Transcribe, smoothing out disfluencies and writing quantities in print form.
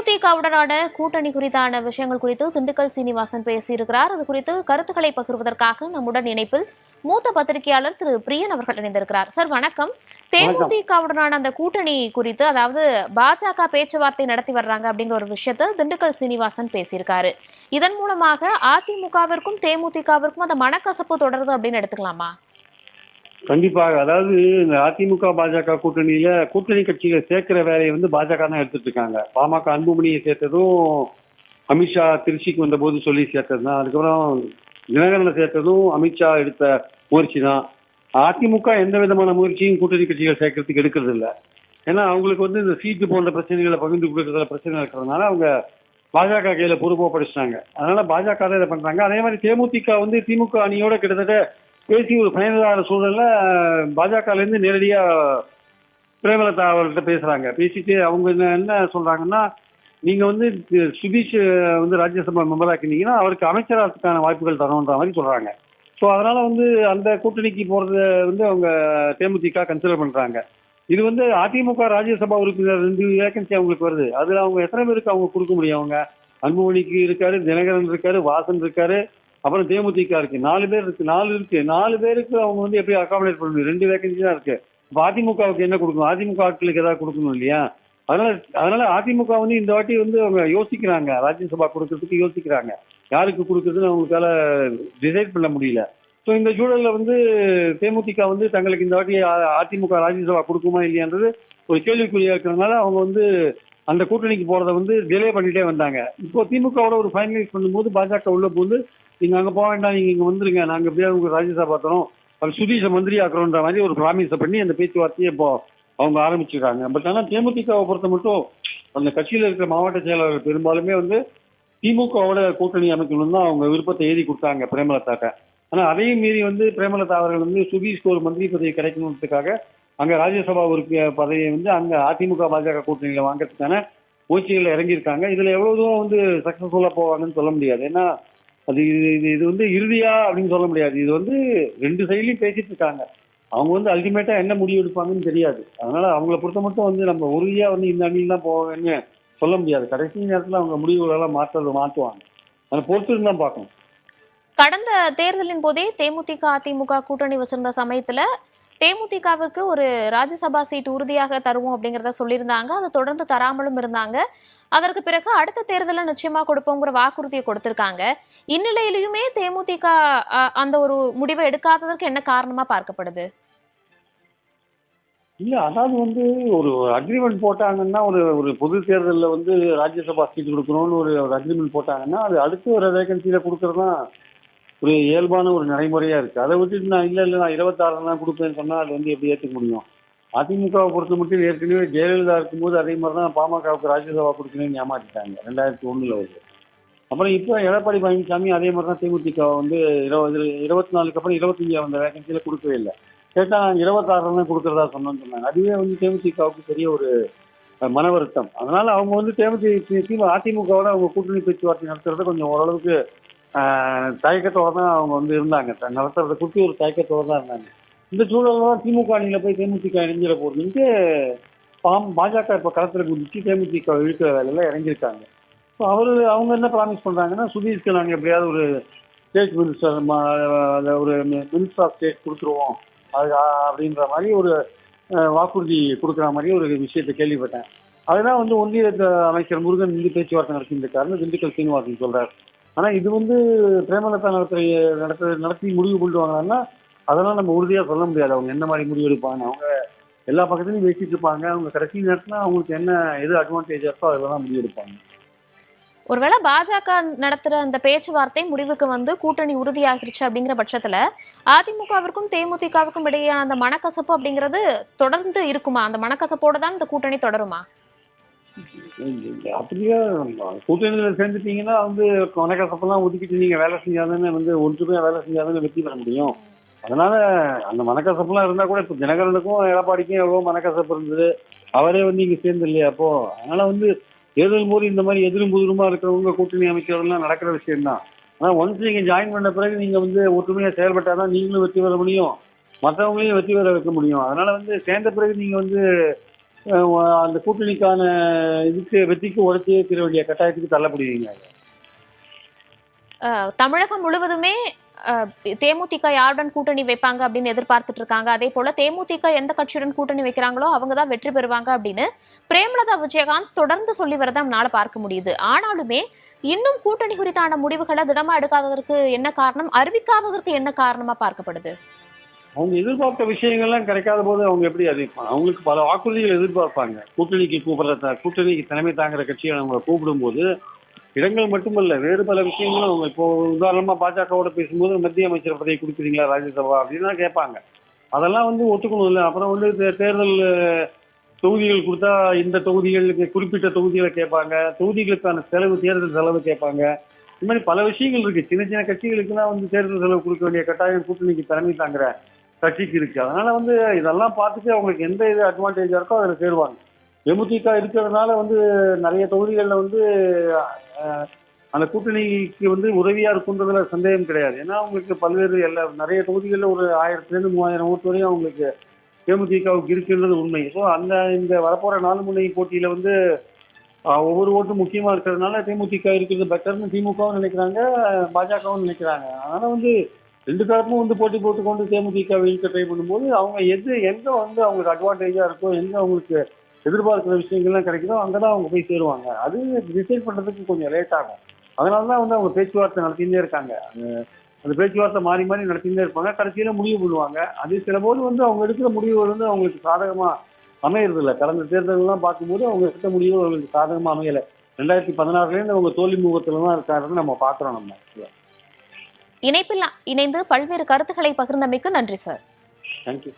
தேமுதிகவுடனான கூட்டணி குறித்தான விஷயங்கள் குறித்து திண்டுக்கல் சீனிவாசன் பேசியிருக்கிறார். அது குறித்து கருத்துக்களை பகிர்வதற்காக நம்முடன் இணைப்பில் மூத்த பத்திரிகையாளர் திரு பிரியன் அவர்கள் இணைந்திருக்கிறார். சார் வணக்கம். தேமுதிகவுடனான அந்த கூட்டணி குறித்து, அதாவது பாஜக பேச்சுவார்த்தை நடத்தி வர்றாங்க அப்படிங்கிற ஒரு விஷயத்த திண்டுக்கல் சீனிவாசன் பேசியிருக்காரு. இதன் மூலமாக அதிமுகவிற்கும் தேமுதிகவிற்கும் அந்த மனக்கசப்பு தொடருது அப்படின்னு எடுத்துக்கலாமா? கண்டிப்பாக. அதாவது இந்த அதிமுக பாஜக கூட்டணியில கூட்டணி கட்சிகளை சேர்க்கிற வேலையை பாஜக தான் எடுத்துட்டு இருக்காங்க. பாமக அன்புமணியை சேர்த்ததும் அமித்ஷா திருச்சிக்கு வந்த போது சொல்லி சேர்த்தது தான். அதுக்கப்புறம் தினகரனை சேர்த்ததும் அமித்ஷா எடுத்த முயற்சி தான். அதிமுக எந்த விதமான முயற்சியும் கூட்டணி கட்சிகள் சேர்க்கறதுக்கு எடுக்கிறது இல்லை. ஏன்னா அவங்களுக்கு இந்த சீட்டு போன்ற பிரச்சனைகளை பகிர்ந்து கொடுக்கறதுல பிரச்சனை இருக்கிறதுனால அவங்க பாஜக கையில பொறுப்பா படிச்சுட்டாங்க. அதனால பாஜக தான் இதை பண்றாங்க. அதே மாதிரி தேமுதிக திமுக அணியோட கிட்டத்தட்ட பேசி ஒரு பயனுள்ள சூழல்ல பாஜகல இருந்து நேரடியா பிரேமலதா அவர்கிட்ட பேசுறாங்க. பேசிட்டு அவங்க என்ன சொல்றாங்கன்னா, நீங்க சுதீஷ் ராஜ்யசபா மெம்பர் ஆக்கினீங்கன்னா அவருக்கு அமைச்சராகிறதுக்கான வாய்ப்புகள் தரணுன்ற மாதிரி சொல்றாங்க. ஸோ அதனால அந்த கூட்டணிக்கு போறது அவங்க தேமுதிக கன்சிடர் பண்றாங்க. இது அதிமுக ராஜ்யசபா உறுப்பினர் 2 வேகன்சி அவங்களுக்கு வருது. அதுல அவங்க எத்தனை பேருக்கு அவங்க கொடுக்க முடியும்? அவங்க அன்புமணிக்கு இருக்காரு, தினகரன் இருக்காரு, வாசன் இருக்காரு, அப்புறம் தேமுதிக இருக்கு, 4 பேர் இருக்கு. 4 பேருக்கு அவங்க எப்படி அகாமடேட் பண்ணணும்? 2 வேகன்சி தான் இருக்கு. இப்போ அதிமுகவுக்கு என்ன கொடுக்கணும்? அதிமுக ஆட்களுக்கு ஏதாவது கொடுக்கணும் இல்லையா? அதனால அதிமுக இந்த வாட்டி அவங்க யோசிக்கிறாங்க. ராஜ்யசபா கொடுக்கறதுக்கு யோசிக்கிறாங்க. யாருக்கு கொடுக்கறதுன்னு அவங்களுக்கால டிசைட் பண்ண முடியல. ஸோ இந்த சூழல்ல தேமுதிக தங்களுக்கு இந்த வாட்டி அதிமுக ராஜ்யசபா கொடுக்குமா இல்லையான்றது ஒரு கேள்விக்குறியா இருக்கிறதுனால அவங்க அந்த கூட்டணிக்கு போறதை டிலே பண்ணிட்டே வந்தாங்க. இப்போ திமுகவோட ஒரு ஃபைனலைஸ் பண்ணும்போது பாஜக உள்ள போது நீங்க அங்க போக வேண்டாம், நீங்க இங்க வந்துருங்க, நாங்க எப்படியாவது உங்களுக்கு ராஜ்யசபா தரோம், அது சுதீஷ மந்திரி ஆக்குறோன்ற மாதிரி ஒரு ப்ராமிஸை பண்ணி அந்த பேச்சுவார்த்தையை இப்போ அவங்க ஆரம்பிச்சிருக்காங்க. பட் ஆனால் தேமுதிகவை பொறுத்த மட்டும் அந்த கட்சியில இருக்கிற மாவட்ட செயலாளர்கள் பெரும்பாலுமே திமுகவோட கூட்டணி அமைக்கணும் தான் அவங்க விருப்பத்தை எழுதி கொடுத்தாங்க பிரேமலதாட்ட. ஆனா அதையும் மீறி பிரேமலதா அவர்கள் சுதீஷ்க்கு ஒரு மந்திரி பதவி கிடைக்கணுன்றதுக்காக அங்க ராஜ்யசபா உறுப்பினர் பதவியை அங்க அதிமுக பாஜக கூட்டணியில வாங்கறதுக்கான முயற்சிகள் இறங்கியிருக்காங்க. இதுல எவ்வளவு தூரம் சக்சஸ்ஃபுல்லா போவாங்கன்னு சொல்ல முடியாது. ஏன்னா அது இது இறுதியா அப்படின்னு சொல்ல முடியாது. இது 2 சைட்லயும் பேசிட்டு இருக்காங்க. அவங்க அல்டிமேட்டா என்ன முடிவு எடுப்பாங்கன்னு தெரியாது. அதனால அவங்கள பொறுத்த மட்டும் நம்ம உறுதியா இந்த அணியில் தான் போவாங்கன்னு சொல்ல முடியாது. கடைசி நேரத்துல அவங்க முடிவுகளெல்லாம் மாற்றுவாங்க. அதை பொறுத்து தான் பார்க்கணும். கடந்த தேர்தலின் போதே தேமுதிக அதிமுக கூட்டணி வச்சிருந்த சமயத்துல தேமுதிகவிற்கு ஒரு ராஜ்யசபா சீட் உறுதியாக தருவோம் அப்படிங்கறத சொல்லியிருந்தாங்க. அதை தொடர்ந்து தராமலும் இருந்தாங்க. அதற்கு பிறகு அடுத்த தேர்தலில் நிச்சயமா கொடுப்போங்கிற வாக்குறுதியை கொடுத்திருக்காங்க. இந்நிலையிலுமே தேமுதிக அந்த ஒரு முடிவை எடுக்காததற்கு என்ன காரணமா பார்க்கப்படுது? இல்ல, அதாவது ஒரு அக்ரிமெண்ட் போட்டாங்கன்னா ஒரு பொது தேர்தலில் ராஜ்யசபா சீட் கொடுக்கணும்னு ஒரு அக்ரிமெண்ட் போட்டாங்கன்னா அது அடுத்து ஒரு வேகன்சியில கொடுக்கறதுதான் ஒரு இயல்பான ஒரு நடைமுறையா இருக்கு. அதை விட்டுட்டு நான் இல்ல நான் 26 தான் கொடுப்பேன்னு சொன்னா அது எப்படி ஏற்றுக்க முடியும்? அதிமுகவை பொறுத்த மட்டும் ஏற்கனவே ஜெயலலிதா இருக்கும்போது அதே மாதிரி தான் பாமகவுக்கு ராஜ்யசபா கொடுக்கணும்னு ஏமாற்றிட்டாங்க 2001. அப்புறம் இப்போ எடப்பாடி பழனிசாமி அதே மாதிரி தான் தேமுதிக 24க்கு அப்புறம் 25 அந்த வேகன்சியில கொடுக்கவே இல்லை. கேட்டா நாங்கள் 26 தான் கொடுக்கறதா சொன்னாங்க. அதுவே தேமுதிகவுக்கு பெரிய ஒரு மன வருத்தம். அதனால அவங்க அதிமுகவோட அவங்க கூட்டணி பேச்சுவார்த்தை நடத்துறத கொஞ்சம் ஓரளவுக்கு தயக்கத்தோட தான் அவங்க இருந்தாங்க. நடத்துறதை குறித்து ஒரு தயக்கத்தோட தான் இருந்தாங்க. இந்த சூழல்ல தான் திமுக அணியில போய் தேமுதிக இணைஞ்சிட போறதுன்ட்டு பாஜக இப்ப களத்துல குதிச்சு தேமுதிக இழுக்கிற வேலையில இறங்கியிருக்காங்க. ஸோ அவங்க என்ன ப்ராமிஸ் பண்றாங்கன்னா, சுதீஷ்க்கு நாங்கள் எப்படியாவது ஒரு ஸ்டேட் மினிஸ்டர் ஒரு மினிஸ்டர் ஆஃப் ஸ்டேட் கொடுத்துருவோம் அது அப்படின்ற மாதிரி ஒரு வாக்குறுதி கொடுக்குற மாதிரி ஒரு விஷயத்தை கேள்விப்பட்டேன். அதுதான் ஒன்றிய அமைச்சர் முருகன் பேச்சுவார்த்தை நடத்திருக்காருன்னு திண்டுக்கல் சீனிவாசன் சொல்றாரு. ஆனா இது பிரேமலதா நடத்தி முடிவு கொண்டுவாங்கன்னா அதெல்லாம் நம்ம உறுதியா சொல்ல முடியாது. அவங்க என்ன மாதிரி முடிவு எடுப்பாங்க? அவங்க எல்லா பக்கத்துலையும் பேசிட்டு இருப்பாங்க. அவங்க கடைசி நேரத்துல அவங்களுக்கு எது அட்வான்டேஜ் இருக்கோ அதெல்லாம் முடிவு எடுப்பாங்க. ஒருவேளை பாஜக நடத்துற அந்த பேச்சுவார்த்தை முடிவுக்கு கூட்டணி உறுதியாகிருச்சு அப்படிங்கிற பட்சத்துல அதிமுகவிற்கும் தேமுதிகவுக்கும் இடையேயான அந்த மனக்கசப்பு அப்படிங்கிறது தொடர்ந்து இருக்குமா? அந்த மனக்கசப்போட தான் இந்த கூட்டணி தொடருமா? அப்படியே கூட்டணியில சேர்ந்துட்டீங்கன்னா மனக்கசப்பெல்லாம் ஒதுக்கிட்டு நீங்க வேலை செஞ்சாதானே ஒன்றுமே வேலை செஞ்சாதானே வெற்றி பெற முடியும். அதனால அந்த மனக்கசப்புலாம் இருந்தா கூட இப்ப தினகரனுக்கும் எடப்பாடிக்கும் எவ்வளவு மனக்கசப்பு இருந்தது. அவரே இங்க சேர்ந்து இல்லையா? அப்போ அதனால தேர்தல் போது இந்த மாதிரி எதிரும் புதிருமா இருக்கிறவங்க கூட்டணி அமைக்கிறதெல்லாம் நடக்கிற விஷயம் தான். ஆனா ஒன்ஸ் நீங்க ஜாயின் பண்ண பிறகு நீங்க ஒற்றுமையா செயல்பட்டாதான் நீங்களும் வெற்றி பெற முடியும், மற்றவங்களையும் வெற்றி பெற வைக்க முடியும். அதனால சேர்ந்த பிறகு நீங்க அந்த கூட்டணிக்கான இதுக்கு வெற்றிக்கு உழைச்சே தீர வேண்டிய கட்டாயத்துக்கு தள்ளப்படுவீங்க. தமிழகம் முழுவதுமே தேமுதிக யாருடன் கூட்டணி வைப்பாங்க அப்படின்னு எதிர்பார்த்துட்டு இருக்காங்க. அதே போல தேமுதிக எந்த கட்சியுடன் கூட்டணி வைக்கிறாங்களோ அவங்க தான் வெற்றி பெறுவாங்க அப்படின்னு பிரேமலதா விஜயகாந்த் தொடர்ந்து சொல்லி வரதை நம்மளால பார்க்க முடியுது. ஆனாலுமே இன்னும் கூட்டணி குறித்தான முடிவுகளை திடமா எடுக்காததற்கு என்ன காரணம், அறிவிக்காததற்கு என்ன காரணமா பார்க்கப்படுது? அவங்க எதிர்பார்த்த விஷயங்கள்லாம் கிடைக்காத போது அவங்க எப்படி அறிவிப்பாங்க? அவங்களுக்கு பல வாக்குறுதிகள் எதிர்பார்ப்பாங்க. கூட்டணிக்கு தலைமை தாங்குற கட்சியை அவங்களை கூப்பிடும்போது இடங்கள் மட்டுமல்ல, வேறு பல விஷயங்களும் அவங்க இப்போ உதாரணமா பாஜகவோட பேசும்போது மத்திய அமைச்சர் பதவி கொடுக்குறீங்களா ராஜ்யசபா அப்படின்னு தான் கேட்பாங்க. அதெல்லாம் ஒத்துக்கணும் இல்லை. அப்புறம் தேர்தல் தொகுதிகள் கொடுத்தா இந்த தொகுதிகளுக்கு குறிப்பிட்ட தொகுதிகளை கேட்பாங்க, தொகுதிகளுக்கான தேர்தல் செலவு கேட்பாங்க. இந்த மாதிரி பல விஷயங்கள் இருக்கு. சின்ன சின்ன கட்சிகளுக்குலாம் தேர்தல் செலவு கொடுக்க வேண்டிய கட்டாயம் கூட்டணிக்கு தலைமை தாங்குற கட்சிக்கு இருக்கு. அதனால இதெல்லாம் பார்த்துட்டு அவங்களுக்கு எந்த இது அட்வான்டேஜா இருக்கோ அதில் சேருவாங்க. தேமுதிக இருக்கிறதுனால நிறைய தொகுதிகளில் அந்த கூட்டணிக்கு உதவியா இருக்குன்றதுல சந்தேகம் கிடையாது. ஏன்னா அவங்களுக்கு பல்வேறு நிறைய தொகுதிகளில் ஒரு 1000 3000 ஓட்டு வரையும் அவங்களுக்கு தேமுதிகவுக்கு இருக்குன்றது உண்மை. ஸோ இந்த வரப்போற 4 முனை போட்டியில ஒவ்வொரு ஓட்டும் முக்கியமா இருக்கிறதுனால தேமுதிக இருக்கிறது பெட்டர்னு திமுகவும் நினைக்கிறாங்க, பாஜகவும் நினைக்கிறாங்க. அதனால ரெண்டு தரப்பும் போட்டி போட்டுக்கொண்டு தேமுதிக வீழ்த்த ட்ரை பண்ணும்போது அவங்க எங்க அவங்களுக்கு அட்வான்டேஜா இருக்கோ, எங்க அவங்களுக்கு எதிர்பார்க்கிற விஷயங்கள்லாம் கிடைக்குதோ அங்கதான் அவங்க போய் சேருவாங்க. அது டிசைட் பண்றதுக்கு கொஞ்சம் லேட் ஆகும். அதனாலதான் அவங்க பேச்சுவார்த்தை நடத்திட்டே இருக்காங்க. அந்த பேச்சுவார்த்தை மாறி மாறி நடத்திட்டே இருப்பாங்க. கடைசியில முடிவு பண்ணுவாங்க. அது சில போது அவங்க எடுக்கிற முடிவுகள் அவங்களுக்கு சாதகமா அமையறது இல்லை. கடந்த தேர்தலெல்லாம் பார்க்கும்போது அவங்க எடுத்த முடிவு அவங்களுக்கு சாதகமா அமையலை. 2016 அவங்க தோல்வி முகத்துல தான் இருக்காருன்னு நம்ம பாக்குறோம். நம்ம இணைப்பில் இணைந்து பல்வேறு கருத்துக்களை பகிர்ந்தமைக்கு நன்றி சார். தேங்க்யூ.